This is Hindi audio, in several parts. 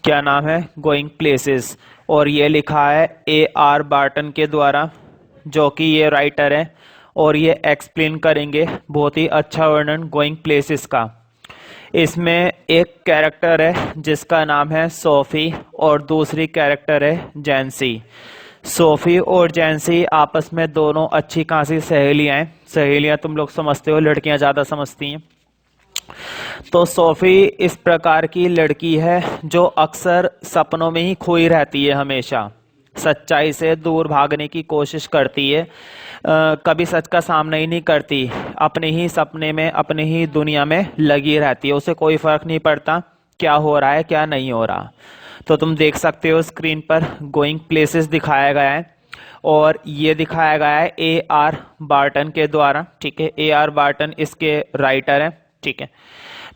क्या नाम है, गोइंग प्लेसेस। और ये लिखा है A.R. बार्टन के द्वारा, जो कि ये राइटर है, और ये एक्सप्लेन करेंगे बहुत ही अच्छा वर्णन गोइंग प्लेसेस का। इसमें एक कैरेक्टर है जिसका नाम है सोफी और दूसरी कैरेक्टर है जैंसी। सोफी और जैंसी आपस में दोनों अच्छी खासी सहेलियां हैं। सहेलियां तुम लोग समझते हो, लड़कियां ज्यादा समझती हैं। तो सोफी इस प्रकार की लड़की है जो अक्सर सपनों में ही खोई रहती है, हमेशा सच्चाई से दूर भागने की कोशिश करती है। कभी सच का सामना ही नहीं करती, अपने ही सपने में अपने ही दुनिया में लगी रहती है। उसे कोई फर्क नहीं पड़ता क्या हो रहा है क्या नहीं हो रहा। तो तुम देख सकते हो स्क्रीन पर गोइंग प्लेसेस दिखाया गया है, और ये दिखाया गया है A.R. बार्टन के द्वारा। ठीक है, A.R. बार्टन इसके राइटर हैं। ठीक है,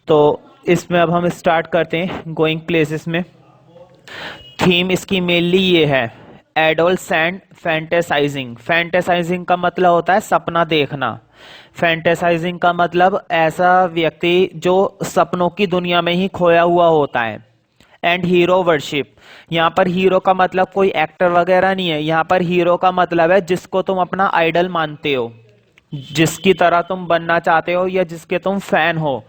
तो इसमें अब हम स्टार्ट करते हैं गोइंग प्लेसेस में। थीम इसकी मेनली ये है, एडोलसेंट फैंटेसाइजिंग। फैंटेसाइजिंग का मतलब होता है सपना देखना। फैंटेसाइजिंग का मतलब ऐसा व्यक्ति जो सपनों की दुनिया में ही खोया हुआ होता है। एंड हीरो वर्शिप, यहाँ पर हीरो का मतलब कोई एक्टर वगैरह नहीं है। यहाँ पर हीरो का मतलब है जिसको तुम अपना आइडल मानते हो, जिसकी तरह तुम बनना चाहते हो या जिसके तुम फैन हो,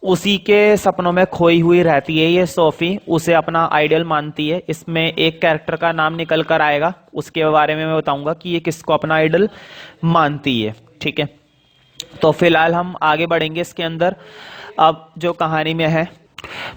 उसी के सपनों में खोई हुई रहती है ये सोफी, उसे अपना आइडल मानती है। इसमें एक कैरेक्टर का नाम निकल कर आएगा, उसके बारे में मैं बताऊंगा कि ये किसको अपना आइडल मानती है। ठीक है, तो फिलहाल हम आगे बढ़ेंगे इसके अंदर। अब जो कहानी में है,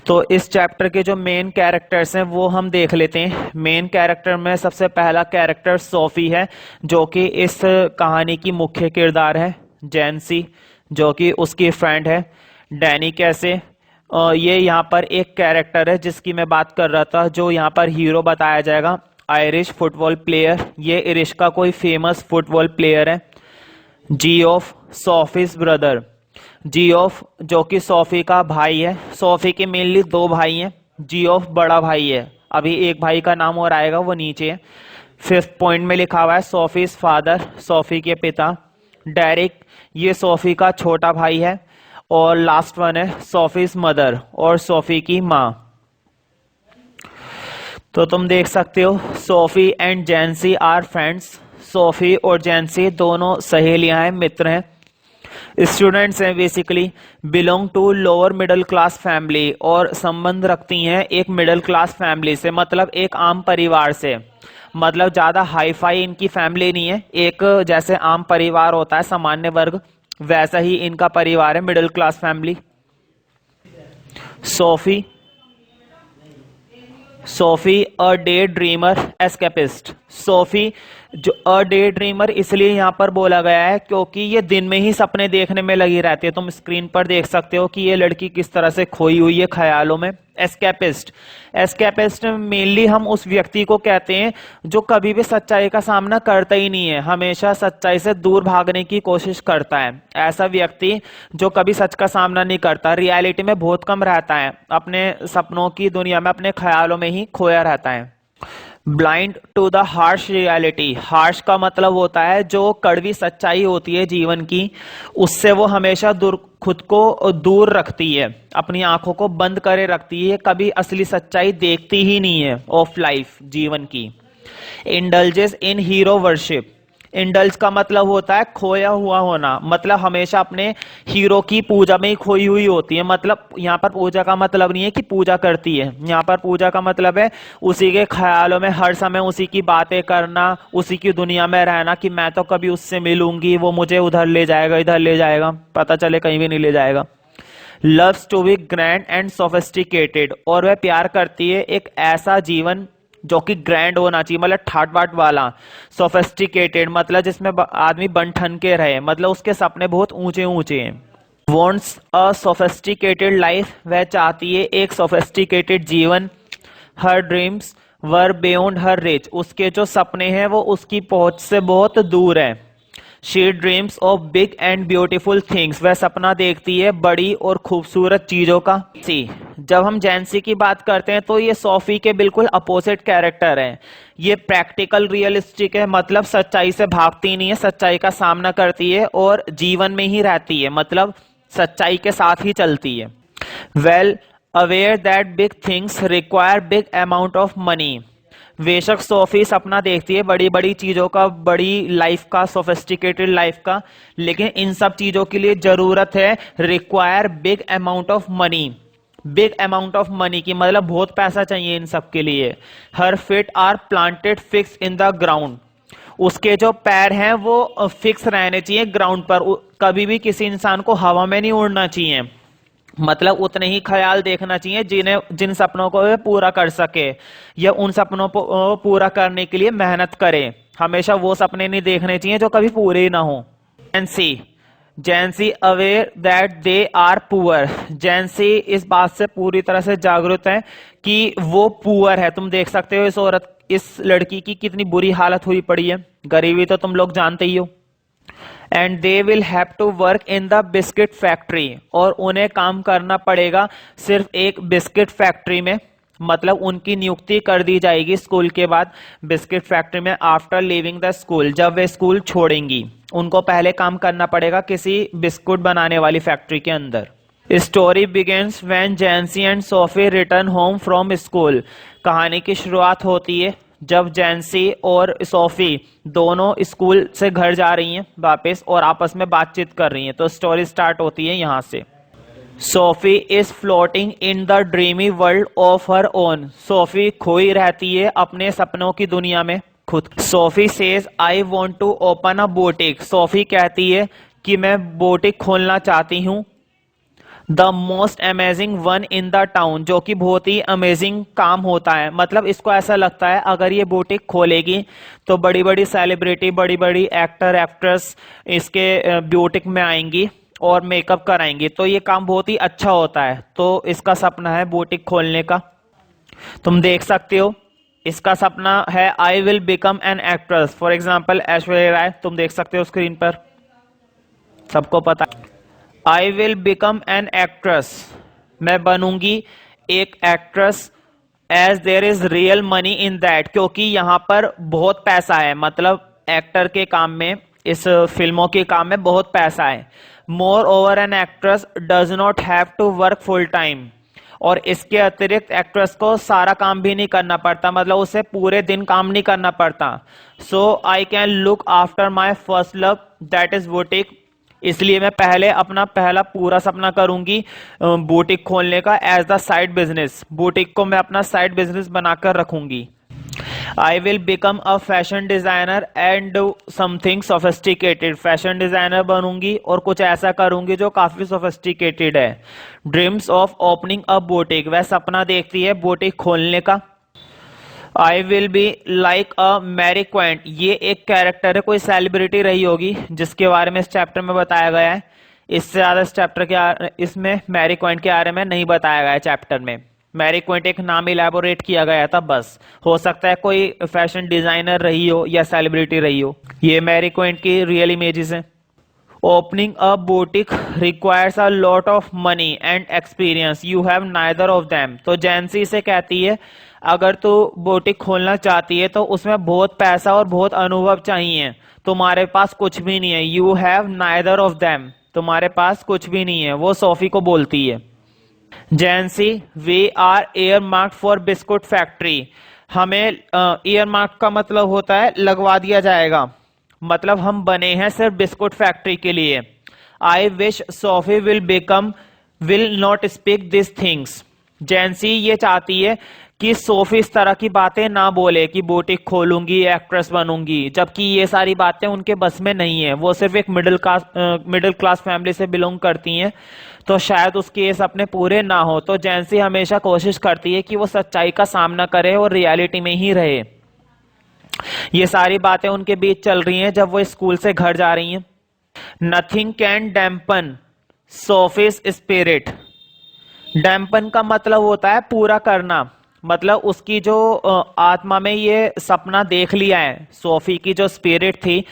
तो इस चैप्टर के जो मेन कैरेक्टर्स हैं वो हम देख लेते हैं। मेन कैरेक्टर में सबसे पहला कैरेक्टर सोफी है, जो कि इस कहानी की मुख्य किरदार है। जैंसी, जो कि उसकी फ्रेंड है। डैनी कैसे, ये यहाँ पर एक कैरेक्टर है जिसकी मैं बात कर रहा था, जो यहाँ पर हीरो बताया जाएगा। आयरिश फुटबॉल प्लेयर, ये इरिश का कोई फेमस फुटबॉल प्लेयर है। जीओफ, सोफीज ब्रदर। जीओफ जो कि सोफी का भाई है। सोफी के मेनली दो भाई हैं, जीओफ बड़ा भाई है, अभी एक भाई का नाम और आएगा, वो नीचे है। फिफ्थ पॉइंट में लिखा हुआ है सोफीज फादर, सोफी के पिता। डेरिक, ये सोफी का छोटा भाई है। और लास्ट वन है सोफीज मदर, और सोफी की माँ। तो तुम देख सकते हो Sophie and Jansie are friends. Sophie और जैंसी दोनों सहेलियां हैं, मित्र हैं, स्टूडेंट्स हैं, basically belong to lower middle class family, और संबंध रखती हैं एक मिडिल क्लास फैमिली से, मतलब एक आम परिवार से। मतलब ज्यादा हाई फाई इनकी फैमिली नहीं है, एक जैसे आम परिवार होता है सामान्य वर्ग, वैसा ही इनका परिवार है, middle class family. Sophie, Sophie a day dreamer escapist. Sophie जो अ डे ड्रीमर इसलिए यहां पर बोला गया है क्योंकि ये दिन में ही सपने देखने में लगी रहती है। तुम स्क्रीन पर देख सकते हो कि ये लड़की किस तरह से खोई हुई है ख्यालों में। एस्केपिस्ट, एस्केपिस्ट मेनली हम उस व्यक्ति को कहते हैं जो कभी भी सच्चाई का सामना करता ही नहीं है, हमेशा सच्चाई से दूर भागने की कोशिश करता है। ऐसा व्यक्ति जो कभी सच का सामना नहीं करता, रियलिटी में बहुत कम रहता है, अपने सपनों की दुनिया में अपने ख्यालों में ही खोया रहता है। Blind to the harsh reality, harsh का मतलब होता है जो कड़वी सच्चाई होती है जीवन की, उससे वो हमेशा खुद को दूर रखती है, अपनी आंखों को बंद करे रखती है, कभी असली सच्चाई देखती ही नहीं है ऑफ लाइफ, जीवन की। इंडल्जेस इन हीरो वर्शिप, इंडल्ज का मतलब होता है खोया हुआ होना, मतलब हमेशा अपने हीरो की पूजा में ही खोई हुई होती है। मतलब यहाँ पर पूजा का मतलब नहीं है कि पूजा करती है, यहाँ पर पूजा का मतलब है उसी के ख्यालों में हर समय उसी की बातें करना, उसी की दुनिया में रहना कि मैं तो कभी उससे मिलूंगी, वो मुझे उधर ले जाएगा इधर ले जाएगा, पता चले कहीं भी नहीं ले जाएगा। Loves to be grand and sophisticated, और वह प्यार करती है एक ऐसा जीवन जो कि ग्रैंड होना चाहिए, मतलब ठाट बाट वाला। सोफिस्टिकेटेड मतलब जिसमें आदमी बन ठन के रहे, मतलब उसके सपने बहुत ऊंचे ऊंचे हैं। वॉन्ट्स अ सोफिस्टिकेटेड लाइफ, वह चाहती है एक सोफिस्टिकेटेड जीवन। हर ड्रीम्स वर बियॉन्ड हर रीच, उसके जो सपने हैं वो उसकी पहुंच से बहुत दूर है। She dreams of big and beautiful things, वह सपना देखती है बड़ी और खूबसूरत चीजों का। सी, जब हम जैंसी की बात करते हैं तो ये सोफी के बिल्कुल अपोजिट कैरेक्टर है। ये प्रैक्टिकल रियलिस्टिक है, मतलब सच्चाई से भागती नहीं है, सच्चाई का सामना करती है और जीवन में ही रहती है, मतलब सच्चाई के साथ ही चलती है। Well aware that big things require big amount of money. बेशक सोफी सपना देखती है बड़ी बड़ी चीजों का, बड़ी लाइफ का, सोफिस्टिकेटेड लाइफ का, लेकिन इन सब चीजों के लिए जरूरत है require big amount of money. Big amount of money की मतलब बहुत पैसा चाहिए इन सब के लिए। Her feet are planted fixed in the ground. उसके जो पैर हैं वो फिक्स रहने चाहिए ग्राउंड पर, कभी भी किसी इंसान को हवा में नहीं उड़ना चाहिए। मतलब उतने ही ख्याल देखना चाहिए जिन सपनों को वे पूरा कर सके, या उन सपनों को पूरा करने के लिए मेहनत करें। हमेशा वो सपने नहीं देखने चाहिए जो कभी पूरे ही ना हो। Jansie aware that they are poor. Jansie इस बात से पूरी तरह से जागरूक है कि वो पुअर है। तुम देख सकते हो इस लड़की की कितनी बुरी हालत हुई पड़ी है, गरीबी तो तुम लोग जानते ही हो। And they will have to work in the biscuit factory, और उन्हें काम करना पड़ेगा सिर्फ एक बिस्किट फैक्ट्री में। मतलब उनकी नियुक्ति कर दी जाएगी स्कूल के बाद बिस्किट फैक्ट्री में, आफ्टर लीविंग द स्कूल। जब वे स्कूल छोड़ेंगी उनको पहले काम करना पड़ेगा किसी बिस्कुट बनाने वाली फैक्ट्री के अंदर। Story begins when Jansie and Sophie return home from school. कहानी की शुरुआत होती है जब जैंसी और सोफी दोनों स्कूल से घर जा रही हैं वापस और आपस में बातचीत कर रही हैं। तो स्टोरी स्टार्ट होती है यहां से। Sophie is floating in the dreamy world of her own. Sophie खोई रहती है अपने सपनों की दुनिया में खुद। Sophie says I want to open a boutique. Sophie कहती है कि मैं बुटीक खोलना चाहती हूँ। The most amazing one in the town, जो कि बहुत ही अमेजिंग काम होता है। मतलब इसको ऐसा लगता है अगर ये बुटीक खोलेगी तो बड़ी बड़ी सेलिब्रिटी, बड़ी बड़ी एक्टर एक्ट्रेस इसके बुटीक में आएंगी और मेकअप कराएंगी, तो ये काम बहुत ही अच्छा होता है। तो इसका सपना है बुटीक खोलने का। तुम देख सकते हो इसका सपना है I will become an actress. For example Aishwarya Rai, तुम देख सकते हो स्क्रीन पर, सबको पता। I will become an actress, मैं बनूंगी एक actress. As there is real money in that, क्योंकि यहां पर बहुत पैसा है। मतलब एक्टर के काम में, इस फिल्मों के काम में बहुत पैसा है। Moreover an actress does not have to work full time, और इसके अतिरिक्त एक्ट्रेस को सारा काम भी नहीं करना पड़ता, मतलब उसे पूरे दिन काम नहीं करना पड़ता। So I can look after my first love that is boutique. इसलिए मैं पहले अपना पहला पूरा सपना करूंगी बुटीक खोलने का as the side business. Boutique को मैं अपना साइड बिजनेस बनाकर रखूंगी। I will become a fashion designer and do something sophisticated. Fashion designer बनूंगी और कुछ ऐसा करूंगी जो काफी सोफिस्टिकेटेड है। Dreams of opening a boutique, वह सपना देखती है बुटीक खोलने का। I will be like a Mary Quant, ये एक कैरेक्टर है, कोई सेलिब्रिटी रही होगी जिसके बारे में इस चैप्टर में बताया गया है। इससे ज्यादा इस चैप्टर के इसमें मैरी क्वेंट के बारे में नहीं बताया गया है चैप्टर में। मैरी क्वेंट एक नाम इलेबोरेट किया गया था बस। हो सकता है कोई फैशन डिजाइनर रही हो या सेलिब्रिटी रही हो। ये मैरी क्वेंट की रियल इमेजेस हैं। Opening a boutique requires a lot of money and experience, you have neither of them. तो जैंसी से कहती है अगर तू बुटीक खोलना चाहती है तो उसमें बहुत पैसा और बहुत अनुभव चाहिए, तुम्हारे पास कुछ भी नहीं है। You have neither of them, तुम्हारे पास कुछ भी नहीं है, वो सोफी को बोलती है। Jansie we are earmark for biscuit factory, हमें एयर मार्क का मतलब होता है लगवा दिया जाएगा, मतलब हम बने हैं सिर्फ बिस्कुट फैक्ट्री के लिए। I wish Sophie will not speak this things. Jansie ये चाहती है कि सोफी इस तरह की बातें ना बोले कि बुटीक खोलूंगी, एक्ट्रेस बनूंगी, जबकि ये सारी बातें उनके बस में नहीं है। वो सिर्फ एक मिडिल क्लास फैमिली से बिलोंग करती हैं, तो शायद उसके ये सपने पूरे ना हो। तो जैंसी हमेशा कोशिश करती है कि वो सच्चाई का सामना करे और रियलिटी में ही रहे। ये सारी बातें उनके बीच चल रही हैं जब वो स्कूल से घर जा रही हैं। Nothing can dampen Sophie's spirit. Dampen का मतलब होता है पूरा करना, मतलब उसकी जो आत्मा में ये सपना देख लिया है, सोफी की जो स्पिरिट थी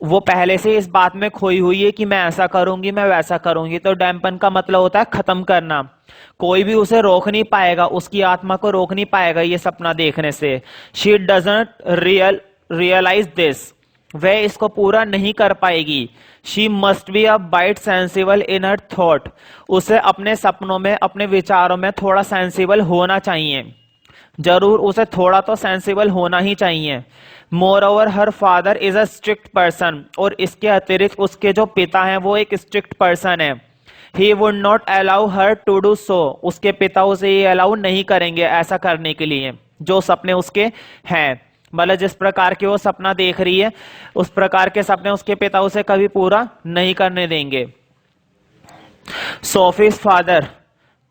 वो पहले से इस बात में खोई हुई है कि मैं ऐसा करूंगी, मैं वैसा करूंगी। तो डैम्पन का मतलब होता है खत्म करना। कोई भी उसे रोक नहीं पाएगा, उसकी आत्मा को रोक नहीं पाएगा ये सपना देखने से। शी डजंट रियलाइज दिस, वह इसको पूरा नहीं कर पाएगी। She must be a bit sensible in her thought, उसे अपने सपनों में, अपने विचारों में थोड़ा सेंसिबल होना चाहिए, जरूर उसे थोड़ा तो सेंसिबल होना ही चाहिए। More over her father is a strict person, और इसके अतिरिक्त उसके जो पिता हैं वो एक स्ट्रिक्ट पर्सन है। He would not allow her to do so, उसके पिता उसे ये अलाउ नहीं करेंगे ऐसा करने के लिए जो सपने उसके हैं। मतलब जिस प्रकार के वो सपना देख रही है उस प्रकार के सपने उसके पिता उसे कभी पूरा नहीं करने देंगे। सोफीज फादर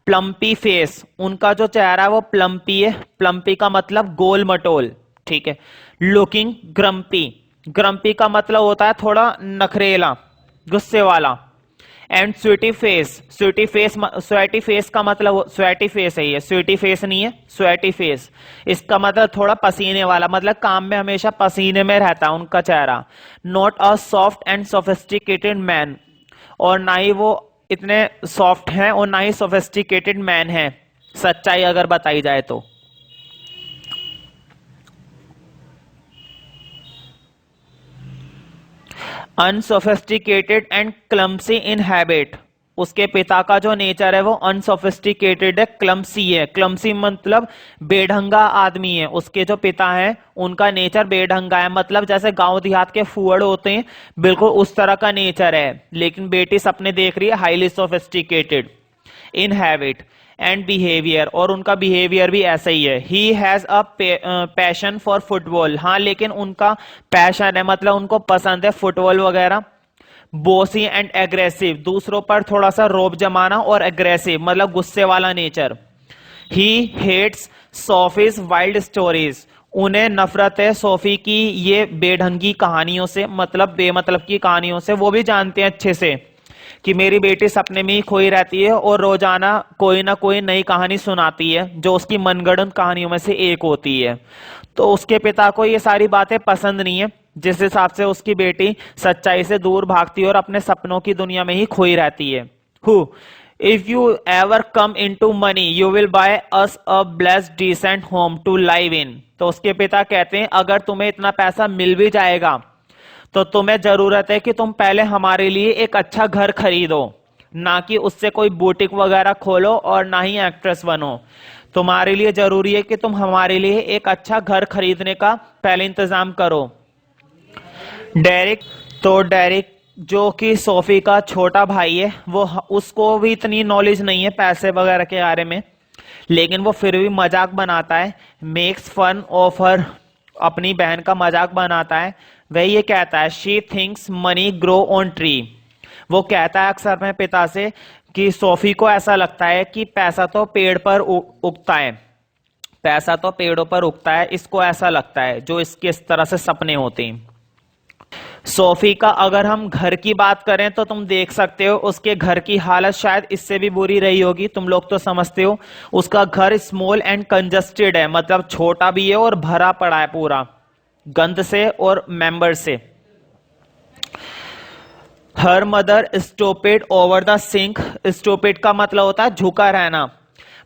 प्लम्पी फेस, उनका जो चेहरा है वो प्लम्पी है। प्लम्पी का मतलब गोल मटोल, ठीक है। लुकिंग ग्रम्पी, ग्रम्पी का मतलब होता है थोड़ा नखरेला, गुस्से वाला। And sweaty face, sweaty face, sweaty face का मतलब, स्वेटी फेस है ये, स्वीटी फेस नहीं है, स्वेटी फेस, इसका मतलब थोड़ा पसीने वाला, मतलब काम में हमेशा पसीने में रहता है उनका चेहरा। Not a soft and sophisticated man, और ना ही वो इतने सॉफ्ट हैं और ना ही सोफिस्टिकेटेड मैन है, सच्चाई अगर बताई जाए तो। Unsophisticated and clumsy in habit, उसके पिता का जो नेचर है वो अनसोफिस्टिकेटेड है, क्लम्सी है। क्लम्सी मतलब बेढंगा आदमी है, उसके जो पिता हैं उनका नेचर बेढंगा है, मतलब जैसे गांव देहात के फुअड़ होते हैं बिल्कुल उस तरह का नेचर है। लेकिन बेटी सपने देख रही है highly sophisticated in habit and behaviour, और उनका बिहेवियर भी ऐसा ही है। He has a passion for football, हाँ लेकिन उनका पैशन है मतलब उनको पसंद है फुटबॉल वगैरह। बोसी एंड एग्रेसिव, दूसरों पर थोड़ा सा रोब जमाना, और एग्रेसिव मतलब गुस्से वाला nature. He hates Sophie's wild stories, उन्हें नफरत है सोफी की ये बेढंगी कहानियों से, मतलब बेमतलब की कहानियों से। वो भी जानते हैं अच्छे से कि मेरी बेटी सपने में ही खोई रहती है और रोजाना कोई ना कोई नई कहानी सुनाती है जो उसकी मनगढ़ंत कहानियों में से एक होती है। तो उसके पिता को ये सारी बातें पसंद नहीं है, जिस हिसाब से उसकी बेटी सच्चाई से दूर भागती है और अपने सपनों की दुनिया में ही खोई रहती है। Who if you ever come into money you will buy us a blessed decent home to live in, तो उसके पिता कहते हैं अगर तुम्हें इतना पैसा मिल भी जाएगा तो तुम्हें जरूरत है कि तुम पहले हमारे लिए एक अच्छा घर खरीदो, ना कि उससे कोई बुटीक वगैरह खोलो और ना ही एक्ट्रेस बनो। तुम्हारे लिए जरूरी है कि तुम हमारे लिए एक अच्छा घर खरीदने का पहले इंतजाम करो। डेरिक, तो डेरिक जो कि सोफी का छोटा भाई है, वो उसको भी इतनी नॉलेज नहीं है पैसे वगैरह के बारे में, लेकिन वो फिर भी मजाक बनाता है। मेक्स फन ऑफ हर, अपनी बहन का मजाक बनाता है। वह ये कहता है she thinks money grow on tree, वो कहता है अक्सर अपने पिता से कि सोफी को ऐसा लगता है कि पैसा तो पेड़ पर उगता है, पैसा तो पेड़ों पर उगता है, इसको ऐसा लगता है, जो इसके इस तरह से सपने होते हैं। सोफी का अगर हम घर की बात करें तो तुम देख सकते हो उसके घर की हालत शायद इससे भी बुरी रही होगी, तुम लोग तो समझते हो। उसका घर स्मॉल एंड कंजस्टेड है, मतलब छोटा भी है और भरा पड़ा है पूरा गंद से और मेंबर से। Her mother stooped over the sink, stooped का मतलब होता है झुका रहना,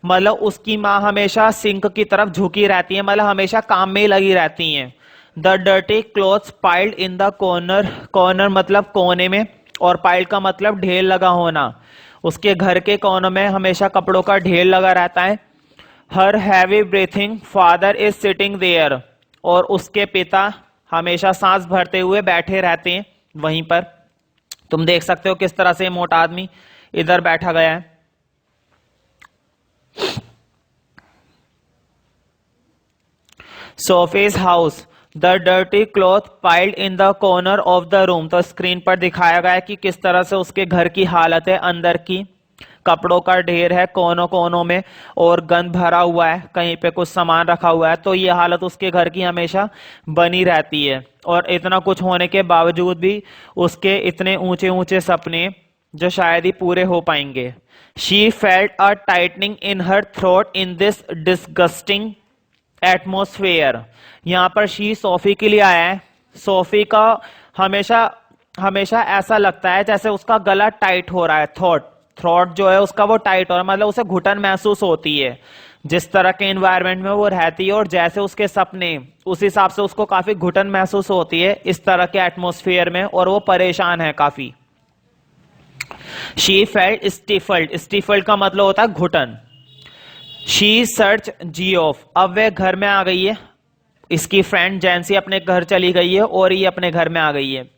मतलब उसकी माँ हमेशा सिंक की तरफ झुकी रहती है, मतलब हमेशा काम में ही लगी रहती हैं। The dirty clothes piled in the corner, corner मतलब कोने में, और पाइल्ड का मतलब ढेर लगा होना, उसके घर के कोनों में हमेशा कपड़ों का ढेर लगा रहता है। Her heavy breathing father is sitting there, और उसके पिता हमेशा सांस भरते हुए बैठे रहते हैं वहीं पर। तुम देख सकते हो किस तरह से मोटा आदमी इधर बैठा गया है। Sophie's house, the dirty cloth piled in the corner of the room, तो स्क्रीन पर दिखाया गया है कि किस तरह से उसके घर की हालत है, अंदर की कपड़ों का ढेर है कोनों कोनों में, और गंद भरा हुआ है, कहीं पे कुछ सामान रखा हुआ है। तो ये हालत उसके घर की हमेशा बनी रहती है, और इतना कुछ होने के बावजूद भी उसके इतने ऊंचे ऊंचे सपने जो शायद ही पूरे हो पाएंगे। She felt a tightening in her throat in this disgusting atmosphere, यहां पर शी सोफी के लिए आया है। सोफी का हमेशा हमेशा ऐसा लगता है जैसे उसका गला टाइट हो रहा है, थ्रोट जो है उसका वो टाइट हो रहा है, मतलब उसे घुटन महसूस होती है जिस तरह के एनवायरनमेंट में वो रहती है और जैसे उसके सपने, उस हिसाब से उसको काफी घुटन महसूस होती है इस तरह के एटमॉस्फेयर में, और वो परेशान है काफी। शी फेल्ट स्टिफल्ड, स्टिफल्ड का मतलब होता है घुटन। शी सर्च जियोफ, अब वह घर में आ गई है, इसकी फ्रेंड जैंसी अपने घर चली गई है और ये अपने घर में आ गई है।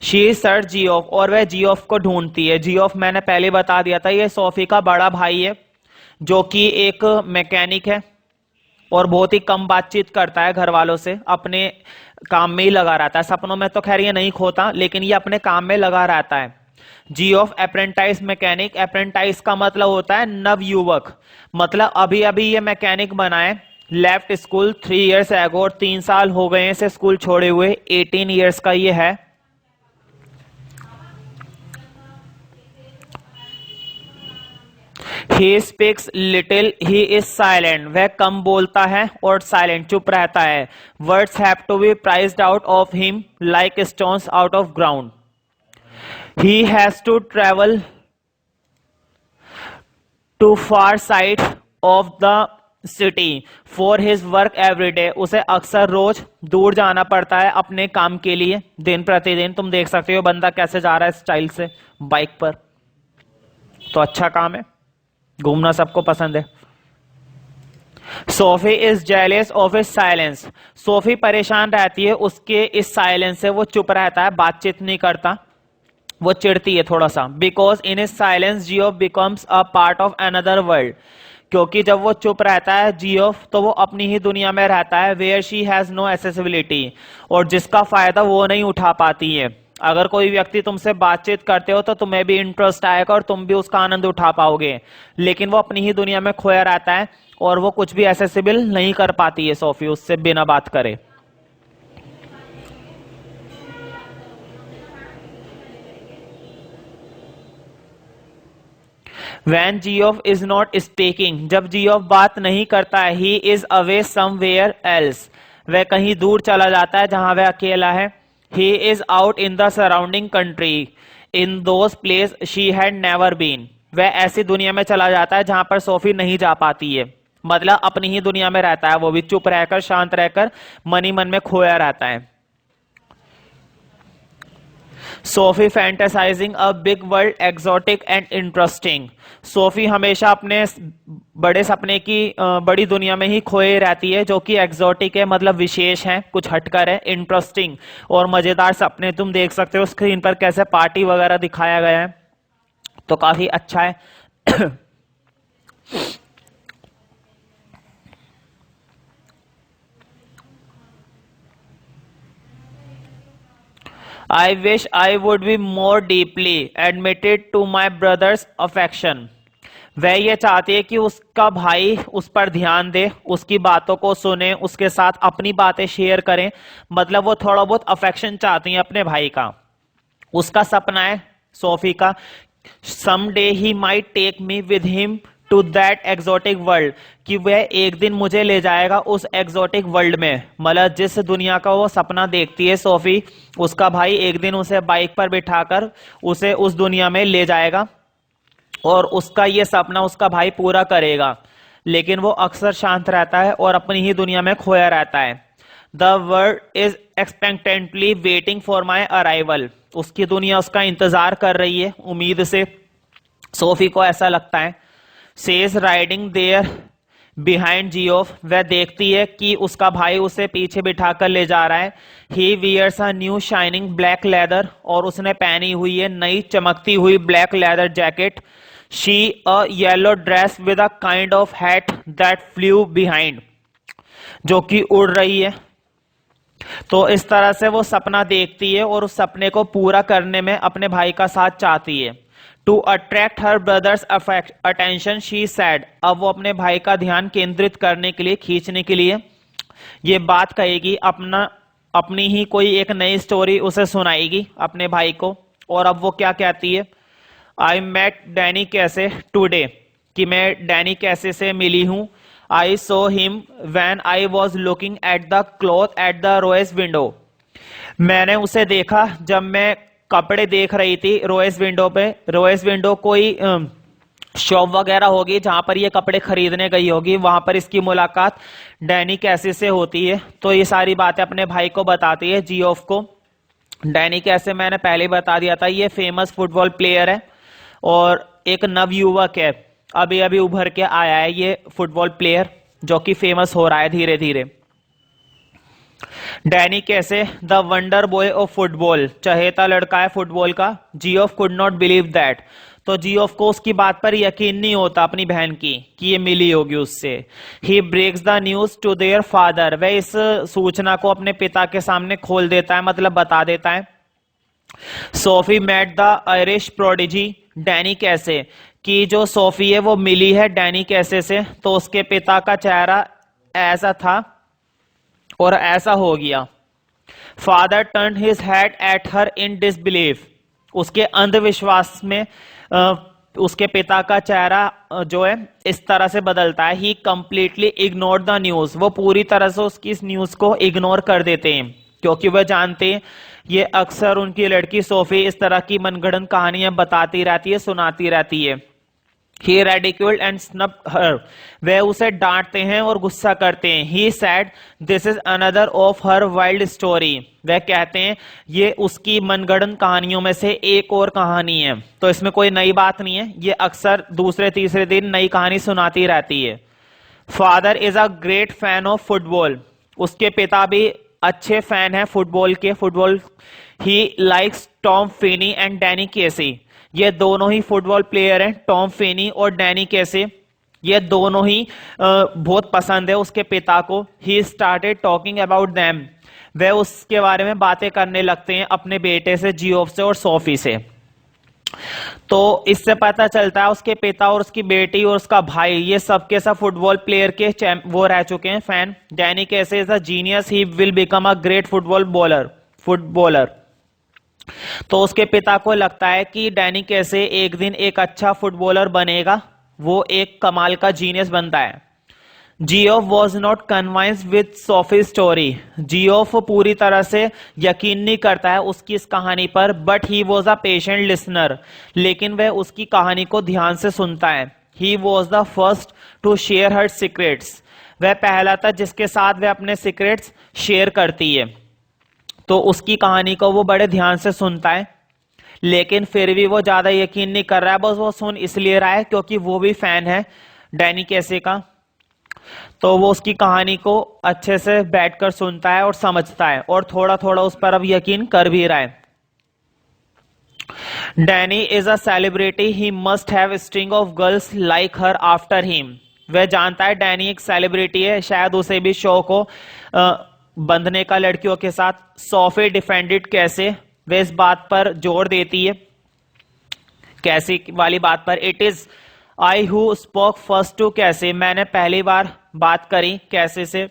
शी सर्च जियोफ, और वह जियोफ को ढूंढती है। जियोफ मैंने पहले बता दिया था, ये सोफी का बड़ा भाई है जो कि एक मैकेनिक है और बहुत ही कम बातचीत करता है घर वालों से, अपने काम में ही लगा रहता है। सपनों में तो खैर ये नहीं खोता, लेकिन ये अपने काम में लगा रहता है। जियोफ अप्रेंटाइज मैकेनिक, अप्रेंटाइज का मतलब होता है नव युवक, मतलब अभी अभी ये मैकेनिक बना है। लेफ्ट स्कूल 3 years एगो, 3 साल हो गए इसे स्कूल छोड़े हुए। 18 years का ये है। He speaks little, he is silent, वह कम बोलता है और साइलेंट चुप रहता है। Words have to be prised out of him like stones out of ground. He has to travel to far side of the city for his work every day, उसे अक्सर रोज दूर जाना पड़ता है अपने काम के लिए, दिन प्रतिदिन। तुम देख सकते हो बंदा कैसे जा रहा है स्टाइल से बाइक पर, तो अच्छा काम है, घूमना सबको पसंद है। Sophie is jealous of his silence, Sophie परेशान रहती है उसके इस साइलेंस से, वो चुप रहता है, बातचीत नहीं करता, वो चिढ़ती है थोड़ा सा। Because in his silence Geoff becomes a part of another world, क्योंकि जब वो चुप रहता है जियोफ तो वो अपनी ही दुनिया में रहता है। Where she has no accessibility, और जिसका फायदा वो नहीं उठा पाती है। अगर कोई व्यक्ति तुमसे बातचीत करते हो तो तुम्हें भी इंटरेस्ट आएगा और तुम भी उसका आनंद उठा पाओगे, लेकिन वो अपनी ही दुनिया में खोया रहता है और वो कुछ भी एक्सेसिबल नहीं कर पाती है सोफी उससे बिना बात करे। When Geoff is not speaking, जब जियोफ बात नहीं करता है, he is away somewhere else, वह कहीं दूर चला जाता है जहां वह अकेला है। He is out in the surrounding country, in those places she had never been, वह ऐसी दुनिया में चला जाता है जहां पर सोफी नहीं जा पाती है, मतलब अपनी ही दुनिया में रहता है, वो भी चुप रहकर, शांत रहकर, मन ही मन में खोया रहता है। Sophie fantasising a big world exotic and interesting, Sophie हमेशा अपने बड़े सपने की बड़ी दुनिया में ही खोए रहती है, जो कि एक्सोटिक है मतलब विशेष है, कुछ हटकर है, इंटरेस्टिंग और मजेदार सपने। तुम देख सकते हो स्क्रीन पर कैसे पार्टी वगैरह दिखाया गया है, तो काफी अच्छा है। I wish I would be more deeply admitted to my brother's affection. वह ये चाहती है कि उसका भाई उस पर ध्यान दे, उसकी बातों को सुने, उसके साथ अपनी बातें शेयर करें, मतलब वो थोड़ा बहुत अफेक्शन चाहती है अपने भाई का। उसका सपना है सोफी का, someday he might take me with him to that exotic world, कि वह एक दिन मुझे ले जाएगा उस एक्सोटिक वर्ल्ड में, मतलब जिस दुनिया का वो सपना देखती है सोफी, उसका भाई एक दिन उसे बाइक पर बिठाकर उसे उस दुनिया में ले जाएगा और उसका ये सपना उसका भाई पूरा करेगा। लेकिन वो अक्सर शांत रहता है और अपनी ही दुनिया में खोया रहता है। The world is expectantly waiting for my arrival, उसकी दुनिया उसका इंतजार कर रही है उम्मीद से, सोफी को ऐसा लगता है। Says riding there behind Geoff, वह देखती है कि उसका भाई उसे पीछे बिठाकर ले जा रहा है। He wears a new shining black leather, और उसने पहनी हुई है नई चमकती हुई black leather jacket. She a yellow dress with a kind of hat that flew behind, जो कि उड़ रही है। तो इस तरह से वो सपना देखती है और उस सपने को पूरा करने में अपने भाई का साथ चाहती है। To attract her brother's attention she said, अब वो अपने भाई का ध्यान केंद्रित करने के लिए, खींचने के लिए ये बात कहेगी, अपनी ही कोई एक नई स्टोरी उसे सुनाएगी अपने भाई को। और अब वो क्या कहती है, I met Danny Casey today, कि मैं डैनी कैसे से मिली हूं। I saw him when I was looking at the cloth at the Royce's window, मैंने उसे देखा जब मैं कपड़े देख रही थी रोएस विंडो पे। रोएस विंडो कोई शॉप वगैरह होगी जहां पर ये कपड़े खरीदने गई होगी, वहां पर इसकी मुलाकात डैनी कैसे से होती है। तो ये सारी बातें अपने भाई को बताती है, जियोफ को। डैनी कैसे मैंने पहले ही बता दिया था, ये फेमस फुटबॉल प्लेयर है और एक नवयुवक है, अभी अभी उभर के आया है ये फुटबॉल प्लेयर, जो कि फेमस हो रहा है धीरे धीरे। Danny Casey the wonder boy of football, चहेता लड़का है फुटबॉल का। Geoff could not believe that, तो जियोफ को उसकी बात पर यकीन नहीं होता अपनी बहन की कि ये मिली होगी उससे। He breaks the news to their father, वह इस सूचना को अपने पिता के सामने खोल देता है, मतलब बता देता है। Sophie met the Irish prodigy Danny Casey, कि जो सोफी है वो मिली है डैनी कैसे से, तो उसके पिता का चेहरा ऐसा था और ऐसा हो गया। Father turn his head at her in disbelief, उसके अंधविश्वास में उसके पिता का चेहरा जो है इस तरह से बदलता है। ही कंप्लीटली इग्नोर द न्यूज, वो पूरी तरह से उसकी इस न्यूज को इग्नोर कर देते हैं, क्योंकि वह जानते हैं ये अक्सर उनकी लड़की सोफी इस तरह की मनगढ़ंत कहानियां बताती रहती है, सुनाती रहती है। He ridiculed and snubbed her, वे उसे डांटते हैं और गुस्सा करते हैं। He said this is another of her wild story, वे कहते हैं ये उसकी मनगढ़ंत कहानियों में से एक और कहानी है, तो इसमें कोई नई बात नहीं है, ये अक्सर दूसरे तीसरे दिन नई कहानी सुनाती रहती है। Father is a great fan of football, उसके पिता भी अच्छे फैन है फुटबॉल के, football. He likes Tom Finney and Danny Casey, ये दोनों ही फुटबॉल प्लेयर हैं, टॉम फिनी और डैनी कैसे, ये दोनों ही बहुत पसंद है उसके पिता को। He started talking about them, वे उसके बारे में बातें करने लगते हैं अपने बेटे से, जियोफ से और सोफी से। तो इससे पता चलता है उसके पिता और उसकी बेटी और उसका भाई ये सबके सब फुटबॉल प्लेयर के वो रह चुके हैं फैन। डैनी कैसे is a genius, he will become a great footballer. तो उसके पिता को लगता है कि डैनी कैसे एक दिन एक अच्छा फुटबॉलर बनेगा, वो एक कमाल का जीनियस बनता है। Geoff was not convinced with Sophie story, Geoff पूरी तरह से यकीन नहीं करता है उसकी इस कहानी पर, but he was a patient listener, लेकिन वह उसकी कहानी को ध्यान से सुनता है। He was the first to share her secrets, वह पहला था जिसके साथ वह अपने सीक्रेट्स शेयर करती है। तो उसकी कहानी को वो बड़े ध्यान से सुनता है, लेकिन फिर भी वो ज्यादा यकीन नहीं कर रहा है, बस वो सुन इसलिए रहा है क्योंकि वो भी फैन है डैनी कैसे का। तो वो उसकी कहानी को अच्छे से बैठकर सुनता है और समझता है, और थोड़ा थोड़ा उस पर अब यकीन कर भी रहा है। Danny is a celebrity, he must have string of girls like her after him, वह जानता है डैनी एक सेलिब्रिटी है, शायद उसे भी शौक हो बंधने का लड़कियों के साथ। सोफी डिफेंडेड कैसे, वे इस बात पर जोर देती है, कैसी वाली बात पर। It is I who spoke first to Casey, मैंने पहली बार बात करी कैसे से।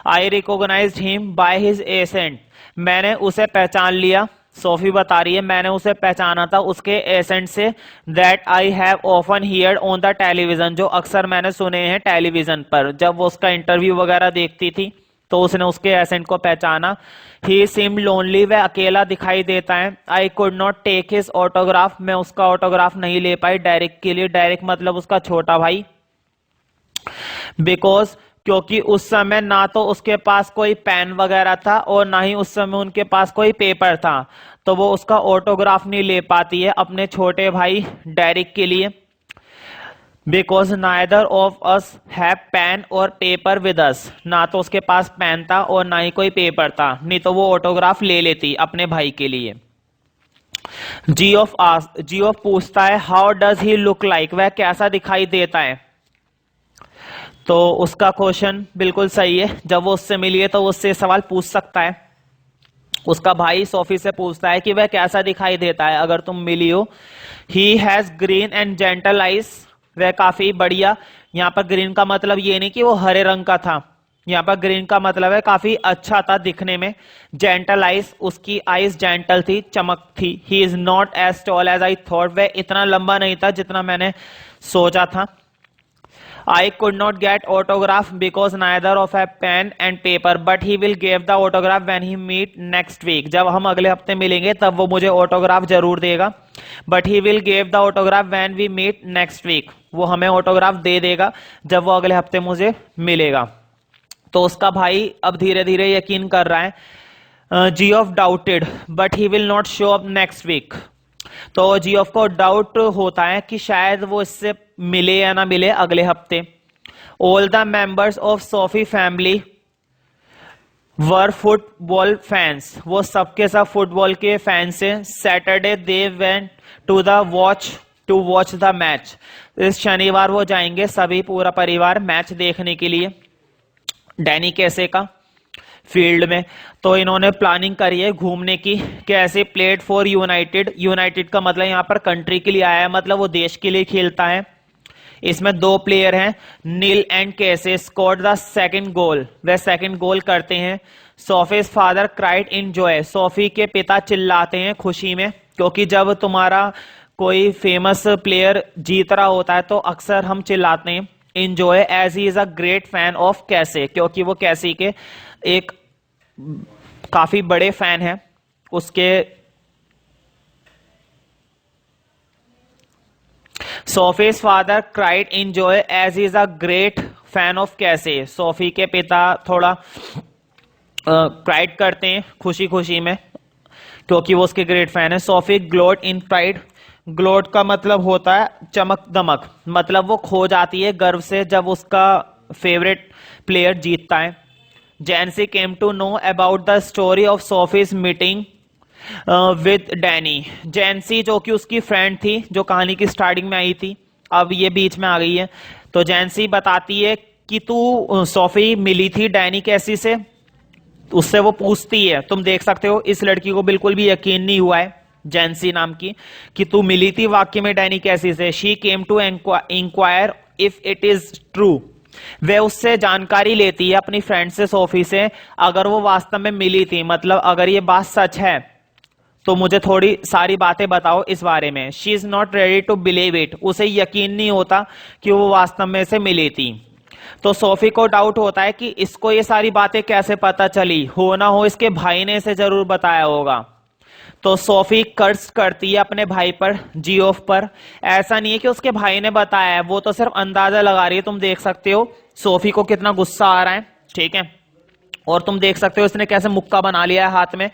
I recognised him by his accent, मैंने उसे पहचान लिया, सोफी बता रही है मैंने उसे पहचाना था उसके एसेंट से। That I have often heard on the television, जो अक्सर मैंने सुने हैं टेलीविजन पर, जब वो उसका इंटरव्यू वगैरह देखती थी तो उसने उसके एसेंट को पहचाना। ही सीम्ड लोनली, वह अकेला दिखाई देता है। I could not take his autograph, मैं उसका ऑटोग्राफ नहीं ले पाई डायरेक्ट के लिए, डायरेक्ट मतलब उसका छोटा भाई। बिकॉज, क्योंकि उस समय ना तो उसके पास कोई पेन वगैरह था और ना ही उस समय उनके पास कोई पेपर था, तो वो उसका ऑटोग्राफ नहीं ले पाती है अपने छोटे भाई डेरिक के लिए। Because neither of us have pen और पेपर विद अस, ना तो उसके पास पेन था और ना ही कोई पेपर था, नहीं तो वो ऑटोग्राफ ले लेती अपने भाई के लिए। जियोफ पूछता है how does he look like, वह कैसा दिखाई देता है। तो उसका क्वेश्चन बिल्कुल सही है, जब वो उससे मिली है तो वो उससे सवाल पूछ सकता है। उसका भाई सोफी से पूछता है कि वह कैसा दिखाई देता है अगर तुम मिली हो। He has green and gentle eyes, वह काफी बढ़िया, यहाँ पर ग्रीन का मतलब ये नहीं कि वो हरे रंग का था, यहाँ पर ग्रीन का मतलब है काफी अच्छा था दिखने में। जेंटल आइज, उसकी आइज जेंटल थी, चमक थी। He is not as tall as I thought, वह इतना लंबा नहीं था जितना मैंने सोचा था। I could not get autograph because neither of have pen and paper, but he will give the autograph when he meet next week. जब हम अगले हफ्ते मिलेंगे तब वो मुझे ऑटोग्राफ जरूर देगा। But he will give the autograph when we meet next week. वो हमें ऑटोग्राफ दे देगा जब वो अगले हफ्ते मुझे मिलेगा। तो उसका भाई अब धीरे धीरे यकीन कर रहा है। Geoff doubted but he will not show up next week. तो जियोफ को डाउट होता है कि शायद वो इससे मिले या ना मिले अगले हफ्ते। All the members of Sophie family were football fans. वो सबके सब फुटबॉल के फैंस हैं। Saturday they went to watch the match. इस शनिवार वो जाएंगे सभी पूरा परिवार मैच देखने के लिए डैनी कैसे का फील्ड में। तो इन्होंने प्लानिंग करी है घूमने की। कैसे प्लेड फॉर यूनाइटेड। यूनाइटेड का मतलब यहाँ पर कंट्री के लिए आया है, मतलब वो देश के लिए खेलता है। इसमें 2 प्लेयर हैं, Neil and Casey scored the second goal. वे सेकंड गोल करते हैं। Sophie's father cried in joy. Sophie के पिता चिल्लाते हैं खुशी में, क्योंकि जब तुम्हारा कोई फेमस प्लेयर जीत रहा होता है तो अक्सर हम चिल्लाते हैं। In joy as he is a great fan of Casey, क्योंकि वो कैसी के एक काफी बड़े फैन है उसके। Sophie's father cried in joy as is a great fan of Casey. Sophie के पिता थोड़ा क्राइड करते हैं खुशी खुशी में, क्योंकि वो उसके ग्रेट फैन है। सोफी ग्लोड इन प्राइड। ग्लोड का मतलब होता है चमक दमक, मतलब वो खो जाती है गर्व से जब उसका फेवरेट प्लेयर जीतता है। Jansie came to know about the story of Sophie's meeting with Danny. Jansie जो कि उसकी फ्रेंड थी, जो कहानी की स्टार्टिंग में आई थी, अब ये बीच में आ गई है। तो जैनसी बताती है कि तू सोफी मिली थी डैनी कैसी से। उससे वो पूछती है, तुम देख सकते हो इस लड़की को बिल्कुल भी यकीन नहीं हुआ है जैनसी नाम की, कि तू मिली थी वाकई में डैनी कैसी से। She came to inquire if it is true. वे उससे जानकारी लेती है अपनी फ्रेंड से सोफी से, अगर वो वास्तव में मिली थी, मतलब अगर ये बात सच है तो मुझे थोड़ी सारी बातें बताओ इस बारे में। She is not ready to believe it. उसे यकीन नहीं होता कि वो वास्तव में से मिली थी। तो सोफी को डाउट होता है कि इसको ये सारी बातें कैसे पता चली, हो ना हो इसके भाई ने इसे जरूर बताया होगा। तो सोफी कर्ज करती है अपने भाई पर, जियोफ पर। ऐसा नहीं है कि उसके भाई ने बताया है, वो तो सिर्फ अंदाजा लगा रही है। तुम देख सकते हो सोफी को कितना गुस्सा आ रहा है, ठीक है। और तुम देख सकते हो इसने कैसे मुक्का बना लिया है हाथ में।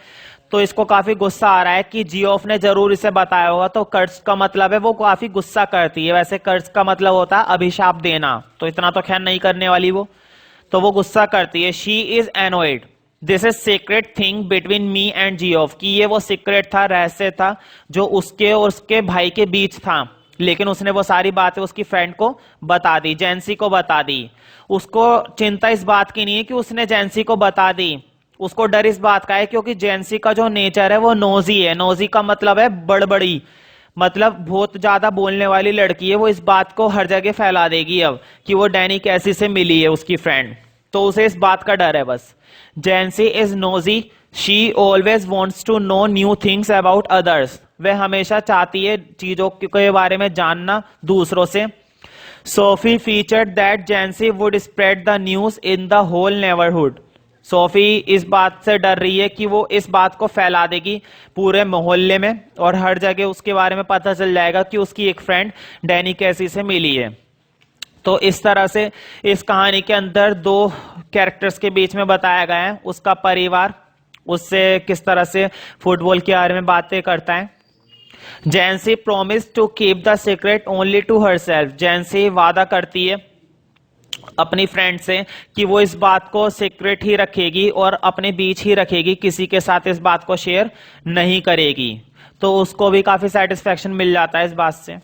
तो इसको काफी गुस्सा आ रहा है कि जियोफ ने जरूर इसे बताया होगा। तो कर्ज का मतलब है वो काफी गुस्सा करती है। वैसे कर्ज का मतलब होता है अभिशाप देना, तो इतना तो खैर नहीं करने वाली वो। तो वो गुस्सा करती है। She is annoyed this is secret thing between me and Geoff. कि ये वो सीक्रेट था, रहस्य था जो उसके और उसके भाई के बीच था, लेकिन उसने वो सारी बातें उसकी फ्रेंड को बता दी, जैनसी को बता दी। उसको चिंता इस बात की नहीं है कि उसने जैनसी को बता दी, उसको डर इस बात का है क्योंकि जैनसी का जो नेचर है वो नोजी है। नोजी का मतलब है बड़बड़ी, मतलब बहुत ज्यादा बोलने वाली लड़की है। वो इस बात को हर जगह फैला देगी अब कि वो डैनी कैसी से मिली है उसकी फ्रेंड। तो उसे इस बात का डर है बस। Jansie is nosy, she always wants to know new things about others. वह हमेशा चाहती है चीजों के बारे में जानना दूसरों से। Sophie featured that Jansie would spread the news in the whole neighbourhood. Sophie इस बात से डर रही है कि वो इस बात को फैला देगी पूरे मोहल्ले में और हर जगह उसके बारे में पता चल जाएगा कि उसकी एक फ्रेंड डैनी कैसी से मिली है। तो इस तरह से इस कहानी के अंदर 2 कैरेक्टर्स के बीच में बताया गया है, उसका परिवार उससे किस तरह से फुटबॉल के बारे में बातें करता है। Jansie promise to keep the secret only to herself. Jansie वादा करती है अपनी फ्रेंड से कि वो इस बात को सीक्रेट ही रखेगी और अपने बीच ही रखेगी, किसी के साथ इस बात को शेयर नहीं करेगी। तो उसको भी काफी सेटिस्फेक्शन मिल जाता है इस बात से।